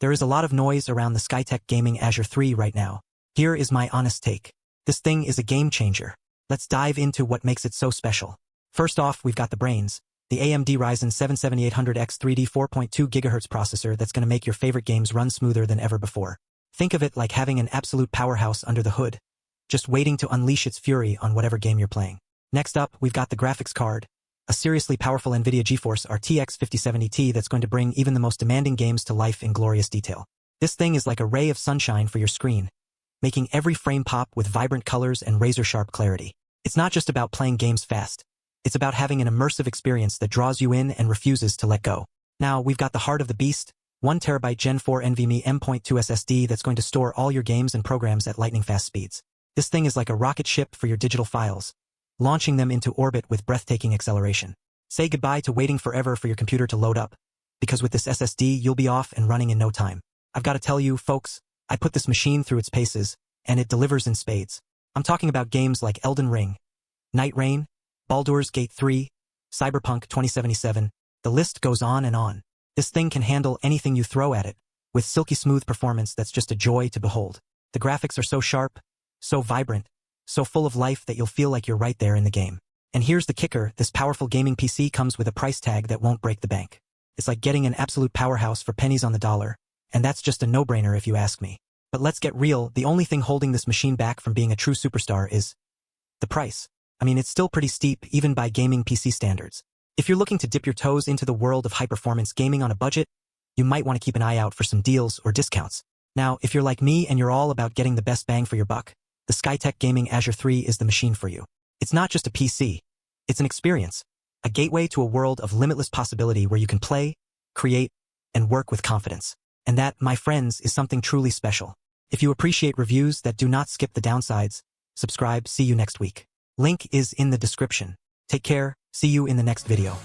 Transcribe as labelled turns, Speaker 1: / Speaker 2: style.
Speaker 1: There is a lot of noise around the Skytech Gaming Azure 3 right now. Here is my honest take. This thing is a game changer. Let's dive into what makes it so special. First off, we've got the brains. The AMD Ryzen 7800X3D 4.2GHz processor that's going to make your favorite games run smoother than ever before. Think of it like having an absolute powerhouse under the hood, just waiting to unleash its fury on whatever game you're playing. Next up, we've got the graphics card, a seriously powerful NVIDIA GeForce RTX 5070 that's going to bring even the most demanding games to life in glorious detail. This thing is like a ray of sunshine for your screen, making every frame pop with vibrant colors and razor-sharp clarity. It's not just about playing games fast. It's about having an immersive experience that draws you in and refuses to let go. Now, we've got the heart of the beast, 1TB Gen 4 NVMe M.2 SSD that's going to store all your games and programs at lightning-fast speeds. This thing is like a rocket ship for your digital files, launching them into orbit with breathtaking acceleration. Say goodbye to waiting forever for your computer to load up, because with this SSD, you'll be off and running in no time. I've got to tell you, folks, I put this machine through its paces, and it delivers in spades. I'm talking about games like Elden Ring, Night Rain, Baldur's Gate 3, Cyberpunk 2077, the list goes on and on. This thing can handle anything you throw at it, with silky smooth performance that's just a joy to behold. The graphics are so sharp, so vibrant, so full of life that you'll feel like you're right there in the game. And here's the kicker, this powerful gaming PC comes with a price tag that won't break the bank. It's like getting an absolute powerhouse for pennies on the dollar, and that's just a no-brainer if you ask me. But let's get real, the only thing holding this machine back from being a true superstar is the price. I mean, it's still pretty steep, even by gaming PC standards. If you're looking to dip your toes into the world of high-performance gaming on a budget, you might want to keep an eye out for some deals or discounts. Now, if you're like me and you're all about getting the best bang for your buck, the Skytech Gaming Azure 3 is the machine for you. It's not just a PC. It's an experience, a gateway to a world of limitless possibility where you can play, create, and work with confidence. And that, my friends, is something truly special. If you appreciate reviews that do not skip the downsides, subscribe. See you next week. Link is in the description. Take care. See you in the next video.